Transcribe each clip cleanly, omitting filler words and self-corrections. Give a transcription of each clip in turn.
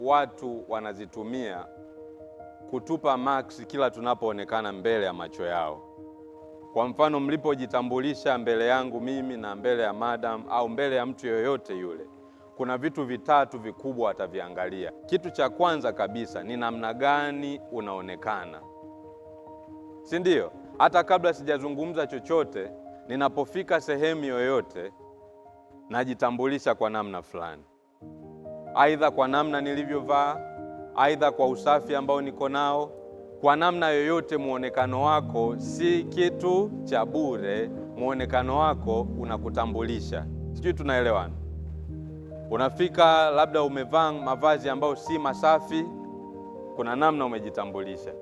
watu wanazitumia kutupa max kila tunapoonekana mbele ya macho yao. Kwa mfano, mlipojitambulisha mbele yangu mimi na mbele ya madam au mbele ya mtu yoyote yule, kuna vitu vitatu vikubwa wataviangalia. Kitu cha kwanza kabisa ni namna gani unaonekana, si ndio? Hata kabla sijazungumza chochote, ninapofika sehemu yoyote najitambulisha kwa namna fulani, aidha kwa namna nilivyovaa, aidha kwa usafi ambao niko nao. Kwa namna yoyote, muonekano wako si kitu cha bure. Muonekano wako unakutambulisha. Sijui tunaelewana? Unafika labda umevaa mavazi ambayo si masafi, kuna namna umejitambulisha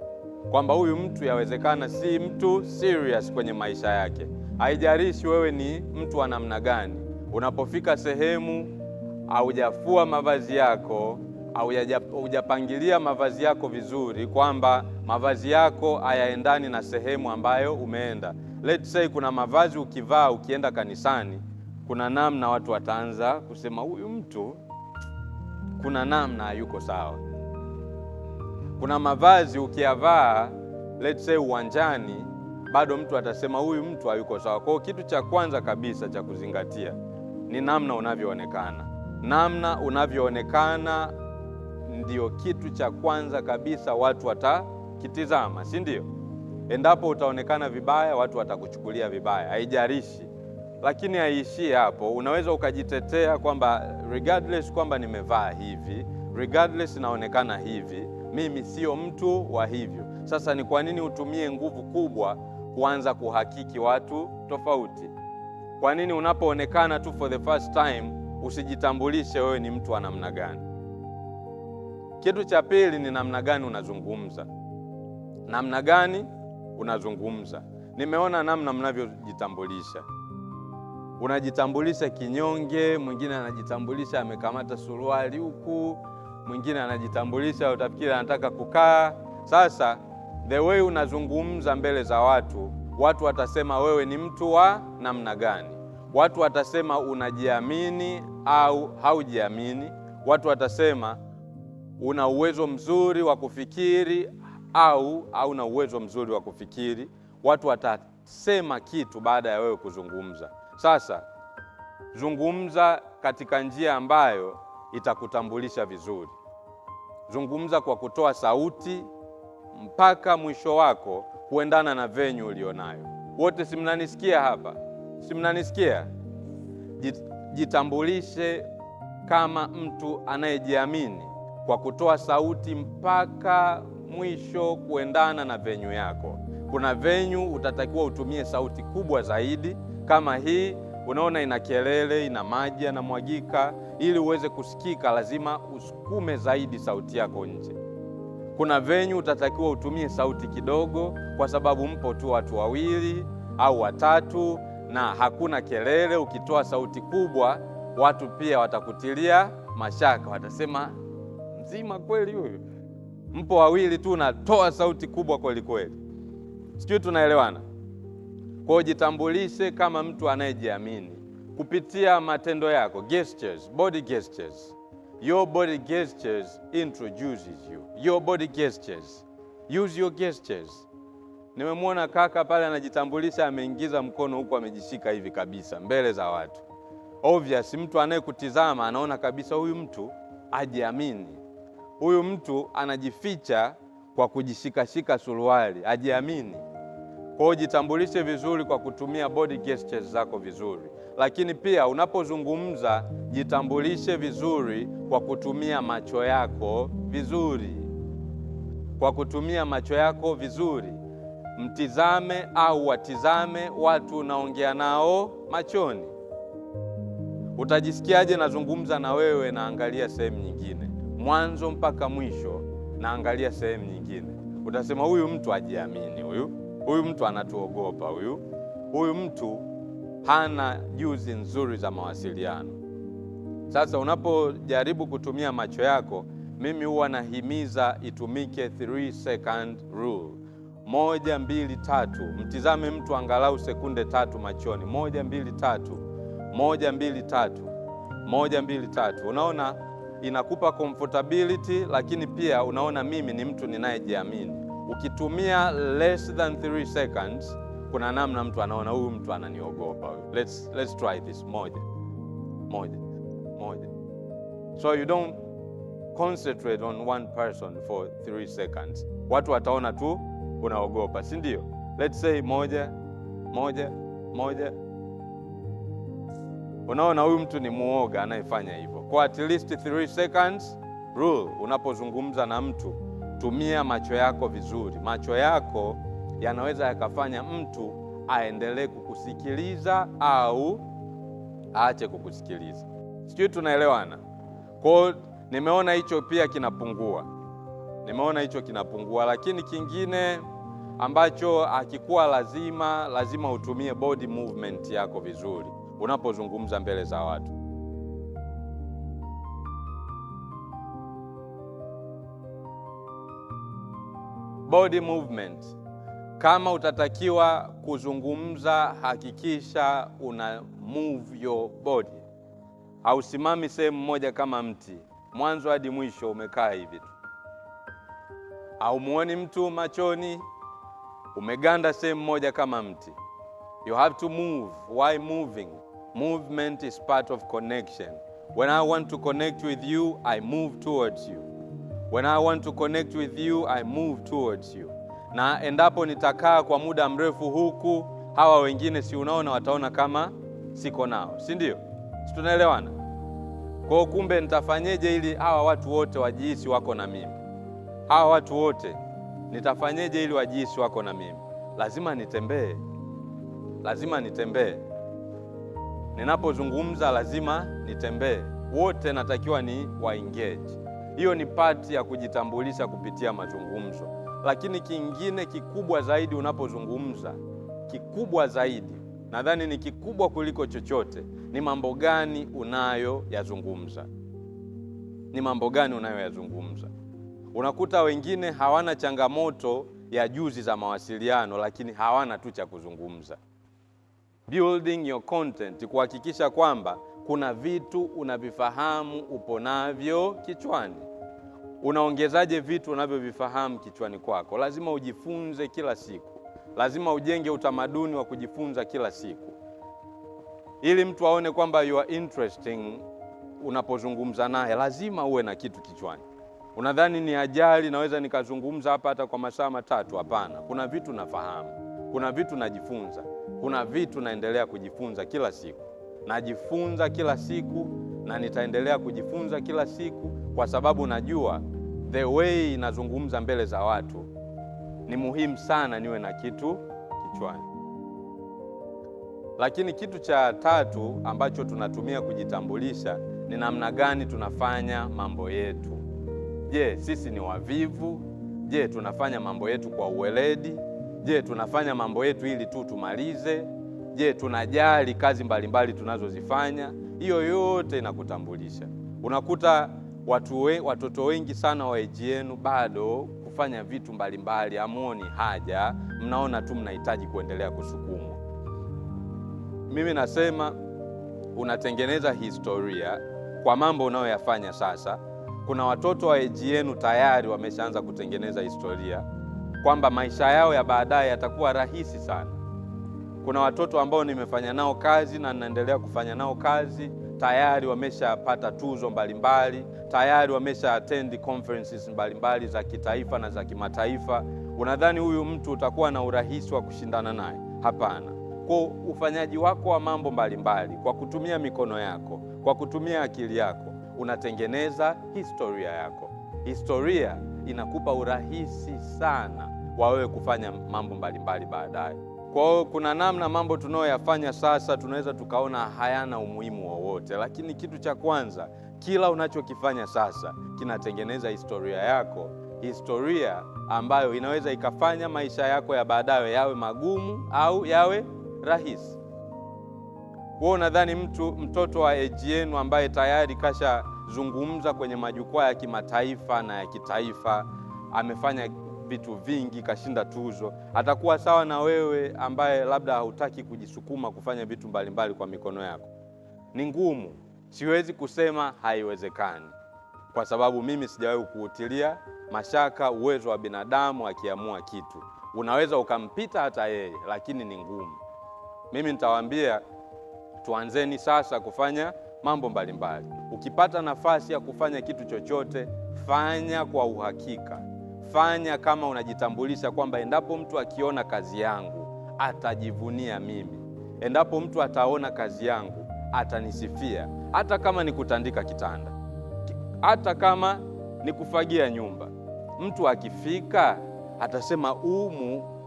kwamba huyu mtu yawezekana si mtu serious kwenye maisha yake. Haijalishi wewe ni mtu wa namna gani. Unapofika sehemu haujafua mavazi yako au hujapangilia mavazi yako vizuri, kwamba mavazi yako hayaendani na sehemu ambayo umeenda. Let's say kuna mavazi ukivaa ukienda kanisani, kuna namna watu wataanza kusema huyu mtu kuna namna hayuko sawa. Kuna mavazi ukiyavaa let's say uwanjani, bado mtu atasema huyu mtu hayuko sawa. Kwa hiyo kitu cha kwanza kabisa cha kuzingatia ni namna unavyoonekana. Namna unavyoonekana ndio kitu cha kwanza kabisa watu watakitizama, si ndio? Endapo utaonekana vibaya, watu watakuchukulia vibaya, haijalishi. Lakini haishii hapo. Unaweza ukajitetea kwamba regardless kwamba nimevaa hivi, regardless naonekana hivi, mimi sio mtu wa hivyo. Sasa ni kwa nini utumie nguvu kubwa kuanza kuhakiki watu tofauti? Kwa nini unapoonekana tu for the first time usijitambulishe wewe ni mtu wa namna gani? Kitu cha pili ni namna gani unazungumza. Namna gani unazungumza. Nimeona namna mnavyojitambulisha. Unajitambulisha kinyonge, mwingine anajitambulisha amekamata suruali huku, mwingine anajitambulisha utafikiri anataka kukaa. Sasa the way unazungumza mbele za watu, watu watasema wewe ni mtu wa namna gani. Watu watasema unajiamini au haujiamini. Watu watasema una uwezo mzuri wa kufikiri au hauna uwezo mzuri wa kufikiri. Watu watasema kitu baada ya wewe kuzungumza. Sasa zungumza katika njia ambayo itakutambulisha vizuri. Zungumza kwa kutoa sauti mpaka mwisho wako kuendana na venue ulionayo. Wote si mnanisikia hapa? Si mnanisikia? Jitambulishe kama mtu anayejiamini kwa kutoa sauti mpaka mwisho kuendana na venue yako. Kuna venue utatakiwa utumie sauti kubwa zaidi. Kama hii unaona ina kelele, ina maji yanamwagika, ili uweze kusikika lazima usukume zaidi sauti yako nje. Kuna venue utatakiwa utumie sauti kidogo kwa sababu mpo tu watu wawili au watatu na hakuna kelele. Ukitoa sauti kubwa, watu pia watakutilia mashaka, watasema mzima kweli huyu? Mpo wawili tu natoa sauti kubwa kweli kweli. Sijui tunaelewana? Kwa hiyo jitambulishe kama mtu anayejiamini kupitia matendo yako, gestures, body gestures. Your body gestures introduces you. Your body gestures. Use your gestures. Nimemwona kaka pale anajitambulisha, ameingiza mkono huko, amejishika hivi kabisa mbele za watu. Obvious, mtu anayekutizama anaona kabisa huyu mtu ajiamini. Huyu mtu anajificha kwa kujishikashika suruali, ajiamini. Kwa hiyo jitambulishe vizuri kwa kutumia body gestures zako vizuri. Lakini pia unapozungumza jitambulishe vizuri kwa kutumia macho yako vizuri. Kwa kutumia macho yako vizuri. Mtizame au watizame watu unaongea nao machoni. Utajisikiaje nazungumza na wewe naangalia sehemu nyingine? Mwanzo mpaka mwisho naangalia sehemu nyingine. Utasema huyu mtu hajiamini, huyu mtu anatuogopa, huyu mtu hana juzi nzuri za mawasiliano. Sasa unapojaribu kutumia macho yako, mimi huwa nahimiza itumike 3 second rule. 1, 2, 3. Mtizame mtu angalau sekunde 3 machoni. 1, 2, 3. 1, 2, 3. 1, 2, 3. Unaona inakupa comfortability, lakini pia unaona mimi ni mtu ninayejiamini. Ukitumia less than 3 seconds, kuna namna mtu anaona huyu mtu ananiogopa. Let's try this. Moja. So you don't concentrate on one person for 3 seconds. Watu wataona tu unaogopa, si ndio? Let's say moja. Unaona huyu mtu ni muoga anayefanya hivyo. Kwa at least 3 seconds rule. Unapozungumza na mtu, tumia macho yako vizuri. Macho yako yanaweza yakafanya mtu aendelee kukusikiliza au aache kukusikiliza. Sijui tunaelewana? Kwa nimeona hicho pia kinapungua. Lakini kingine ambacho hakikuwa lazima utumie body movement yako vizuri unapozungumza mbele za watu. Body movement. Kama utatakiwa kuzungumza, hakikisha una move your body. Hausimami sehemu moja kama mti, mwanzo hadi mwisho umekaa hivi tu. Au muoni mtu machoni, umeganda sehemu moja kama mti. You have to move. Why moving? Movement is part of connection. When I want to connect with you, I move towards you. When I want to connect with you, I move towards you. Na endapo nitakaa kwa muda mrefu huku, hawa wengine si unaona wataona kama siko nao, si ndio? Si tunaelewana? Kwa kumbe nitafanyeje ili hawa watu wote wajihisi wako na mimi? Hawa watu wote nitafanyeje ili wajihisi wako na mimi? Lazima nitembee. Ninapozungumza lazima nitembee. Wote natakiwa ni wa engage. Hiyo ni part ya kujitambulisha kupitia mazungumzo. Lakini kingine kikubwa zaidi unapozungumza, nadhani ni kikubwa kuliko chochote, ni mambo gani unayoyazungumza. Unakuta wengine hawana changamoto ya juzi za mawasiliano, lakini hawana tu cha kuzungumza. Building your content, kuhakikisha kwamba kuna vitu unavifahamu upo navyo kichwani. Unaongezaje vitu unavyovifahamu kichwani kwako? Lazima ujifunze kila siku. Lazima ujenge utamaduni wa kujifunza kila siku, ili mtu aone kwamba you are interesting. Unapozungumza naye lazima uwe na kitu kichwani. Unadhani ni ajali naweza nikazungumza hapa hata kwa masaa 3? Hapana. Kuna vitu nafahamu, kuna vitu najifunza, kuna vitu naendelea kujifunza kila siku. Najifunza kila siku na nitaendelea kujifunza kila siku, kwa sababu najua the way nazungumza mbele za watu ni muhimu sana niwe na kitu kichwani. Lakini kitu cha tatu ambacho tunatumia kujitambulisha ni namna gani tunafanya mambo yetu. Je, sisi ni wavivu? Je, tunafanya mambo yetu kwa uweledi? Je, tunafanya mambo yetu ili tu tumalize? Je, tunajali kazi mbalimbali tunazozifanya? Hiyo yote inakutambulisha. Unakuta watoto wengi sana wa age yenu bado kufanya vitu mbalimbali hamuoni haja, mnaona tu mnahitaji kuendelea kusukumwa. Mimi nasema unatengeneza historia kwa mambo unayoyafanya sasa. Kuna watoto wa age yenu tayari wameshaanza kutengeneza historia kwamba maisha yao ya baadaye yatakuwa rahisi sana. Kuna watoto ambao nimefanya nao kazi na ninaendelea kufanya nao kazi, tayari wameshapata tuzo mbalimbali, tayari wamesha attend conferences mbalimbali za kitaifa na za kimataifa. Unadhani huyu mtu utakuwa na urahisi wa kushindana naye? Hapana. Kwa ufanyaji wako wa mambo mbalimbali, kwa kutumia mikono yako, kwa kutumia akili yako, unatengeneza historia yako. Historia inakupa urahisi sana wa wewe kufanya mambo mbalimbali baadaye. Kwa hiyo kuna namna mambo tunayoyafanya sasa tunaweza tukaona hayana umuhimu wowote, lakini kitu cha kwanza, kila unachokifanya sasa kinatengeneza historia yako, historia ambayo inaweza ikafanya maisha yako ya baadaye yawe magumu au yawe rahisi. Wewe nadhani mtoto wa age yenu ambaye tayari kashazungumza kwenye majukwaa ya kimataifa na ya kitaifa, amefanya vitu vingi, kashinda tuzo, atakuwa sawa na wewe ambaye labda hautaki kujisukuma kufanya vitu mbalimbali kwa mikono yako? Ni ngumu. Siwezi kusema haiwezekani, kwa sababu mimi sijawahi kuutilia mashaka uwezo wa binadamu akiamua kitu. Unaweza ukampita hata yeye, lakini ni ngumu. Mimi nitawaambia tuanzeni sasa kufanya mambo mbalimbali. Ukipata nafasi ya kufanya kitu chochote, fanya kwa uhakika. Fanya kama unajitambulisha kwamba endapo mtu akiona kazi yangu atajivunia mimi. Endapo mtu ataona kazi yangu atanisifia, hata kama ni kutandika kitanda, hata kama ni kufagia nyumba. Mtu akifika atasema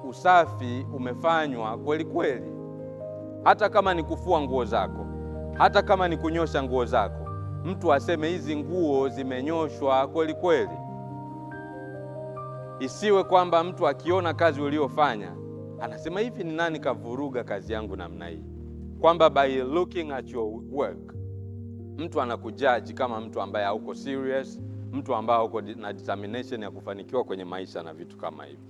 usafi umefanywa kweli kweli. Hata kama ni kufua nguo zako, hata kama ni kunyosha nguo zako, mtu aseme hizi nguo zimenyoshwa kweli kweli. Isiwe kwamba mtu akiona kazi uliofanya anasema hivi, ni nani kavuruga kazi yangu namna hii? Kwamba by looking at your work mtu anakujaji kama mtu ambaye hauko serious, mtu ambaye hauko na determination ya kufanikiwa kwenye maisha na vitu kama hivi.